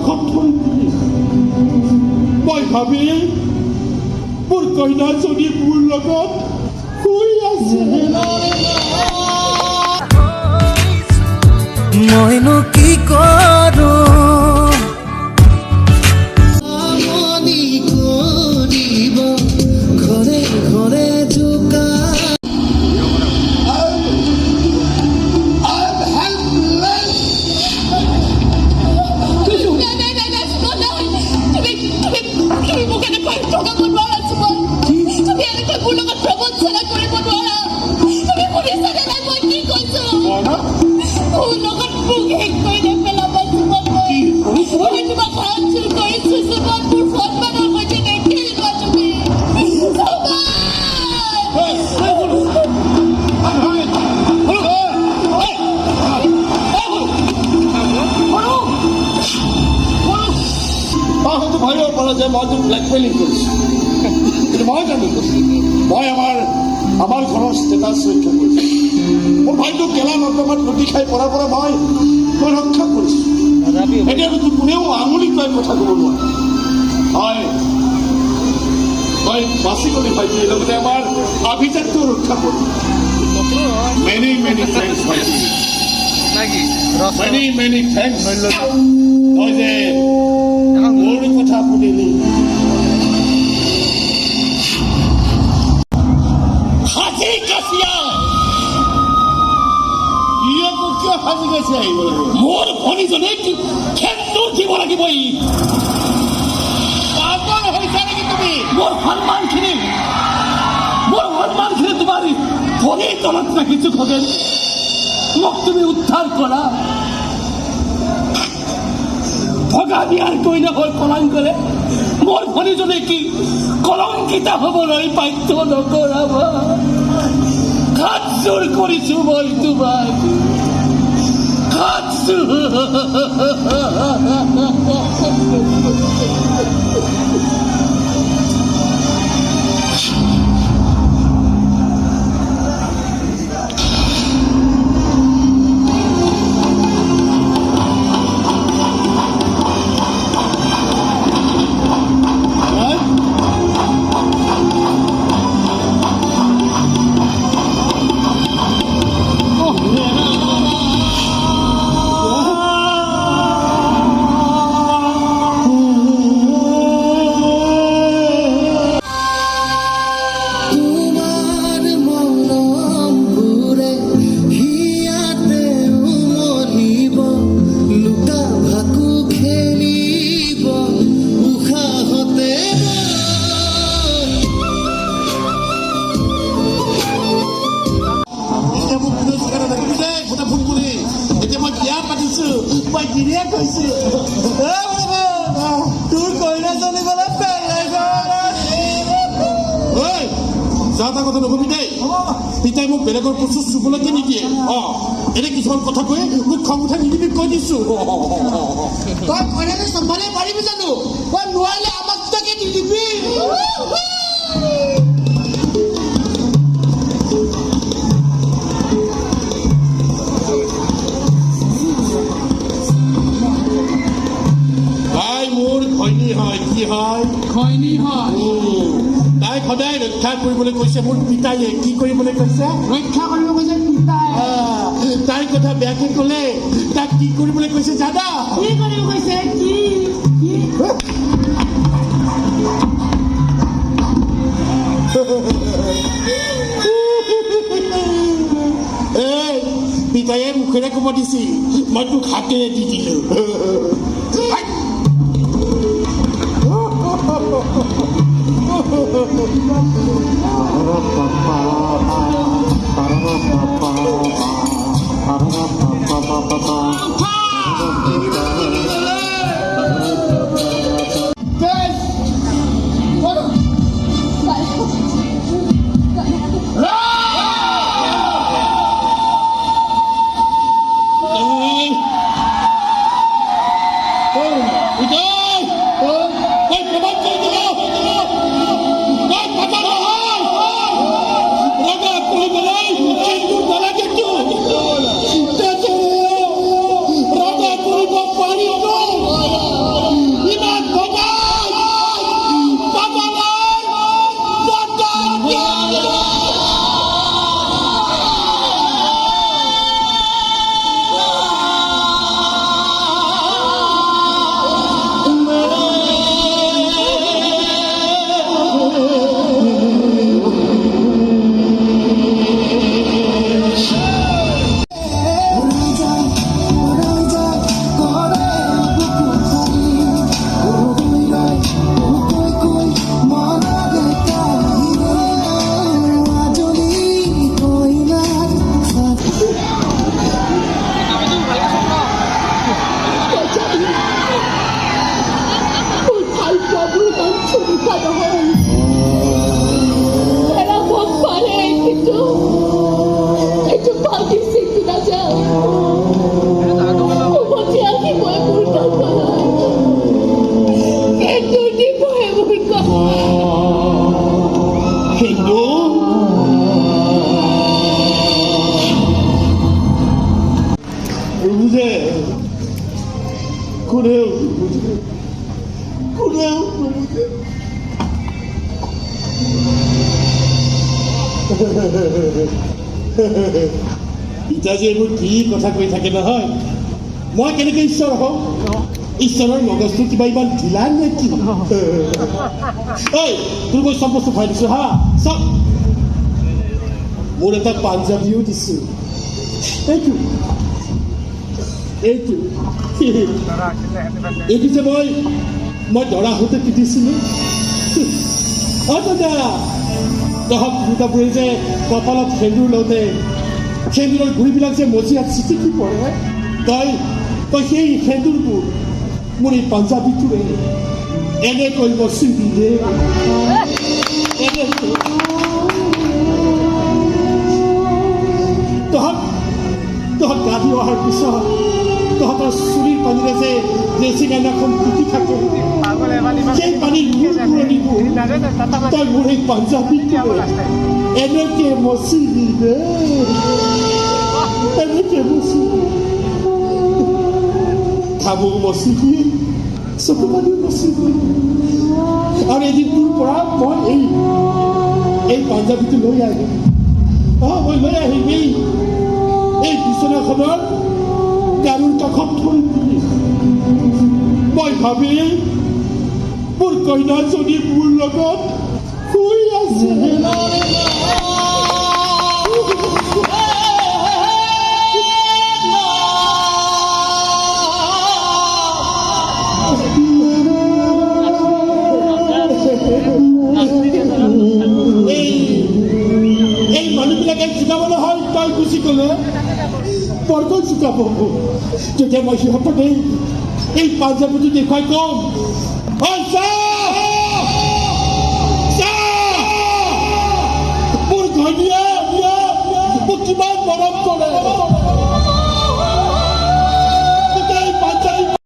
লগত ধৰি মই ভাবি মোৰ কইনাজনী মোৰ লগত শুই আছে মইনো কি কৰো ঘৰে ঘৰে জোকা যে মই তোক ব্লেকমেইলিং কৰিছোঁ কিন্তু মই জানো মই আমাৰ ঘৰৰ ষ্টেটাছ ৰক্ষা কৰিছোঁ মোৰ ভাইটোক গেলা নৰ্দমাত লুটি খাই পৰাৰ পৰা মই ৰক্ষা কৰিছোঁ এতিয়াতো তোক কোনেও আঙুলি তই কথা ক'ব নোৱাৰে হয় মই বাচি গ'লি ভাইটিৰ লগতে আমাৰ আভিজাতটো ৰক্ষা কৰোঁ মেনি মেনি থেংকছ ভাইটি মেনি থেংকছ মই যে মোৰ কথা শুনিলি হাজি কাছিয়া ইয়াকো কিয় হাজি কাছিয়া আহিব লাগিব মোৰ ভনীজনীক খেন্দুৰ দিব লাগিব ই পাগল হৈছা নেকি তুমি মোৰ সন্মানখিনি তোমাৰ ভনীৰ তলত ৰাখিছোঁ খগেন মোক তুমি উদ্ধাৰ কৰা ভগা বিয়াৰ কইনা হৈ কলংকৰে মোৰ ভনীজনী কি কলংকিতা হ'বলৈ বাধ্য নকৰাবা হাত জোৰ কৰিছোঁ মই তোমাক হাত তোৰ কইনাজনী বোলে যা কথা নকবি দেই পিতাই মোক বেলেগৰ বস্তু চুবলৈকে নিদিয়ে এনে কিছুমান কথা কৈ মোক খং উঠাই নিদিবি কৈ দিছো তই কইনাজনী চম্ভালিব পাৰিবি জানো তই নোৱাৰিলে আমাক তাকে নিদিবি তাইক সদায় ৰক্ষা কৰিবলৈ কৈছে মোৰ পিতায়ে কি কৰিবলৈ কৈছে ৰক্ষা কৰিব কৈছে পিতাই তাইৰ কথা বেয়াকে ক'লে তাক কি কৰিবলৈ কৈছে জানা কি কৰিব কৈছে এই পিতায়ে মুখেৰে ক'ব দিছিল মই তোক হাতেৰে দি দিলো কোনেও নুবুজে কোনেও নুবুজে ইটা যে এইবোৰ কি কথা কৈ থাকে নহয় মই কেনেকৈ ঈশ্বৰ হওঁ ঈশ্বৰৰ মগজটো কিবা ইমান ঢিলা নেকি এই তোৰ মই চব বস্তু খুৱাই দিছোঁ হা চব মোৰ এটা পাঞ্জাবীও দিছোঁ এইটো এইটো এইটো যে মই দৰা হওঁতে পিন্ধিছিলোঁ দাদা তহঁত দুটাবোৰে যে কপালত সেন্দুৰ লওঁতে সেন্দুৰৰ গুৰিবিলাক যে মজিয়াত চিটিকি পৰে তই সেই সেন্দুৰবোৰ মোৰ এই পাঞ্জাবীটোৰে এনেকৈ মচিবি দে তহঁত গা ধুই অহাৰ পিছত তহঁতৰ চুলিৰ পানীৰে যে ড্ৰেছিং আইনাখন টুটি থাকে সেই পানীৰ মূৰবোৰ তই মোৰ এই পাঞ্জাবীটোৰে এনেকৈ মচিবি দে এনেকৈ মচিবি খাবও মচিবি চকু পানীও মচিবি আৰু এদিনটোৰ পৰা মই এই পাঞ্জাবীটো লৈ আহিম মই লৈ আহিম এই বিচনাখনৰ গাৰুৰ কাষত থৈ দিম মই ভাবিম মোৰ কইনাজনী মোৰ লগত শুই আছে এই মানুহবিলাকে জোকাব নহয় তই গুচি গ'লে বৰকৈ জোকাব তেতিয়া মই সিহঁতক এই পাঞ্জাবীটো দেখুৱাই কম মোৰ ঘনীয়া মোক কিমান মৰম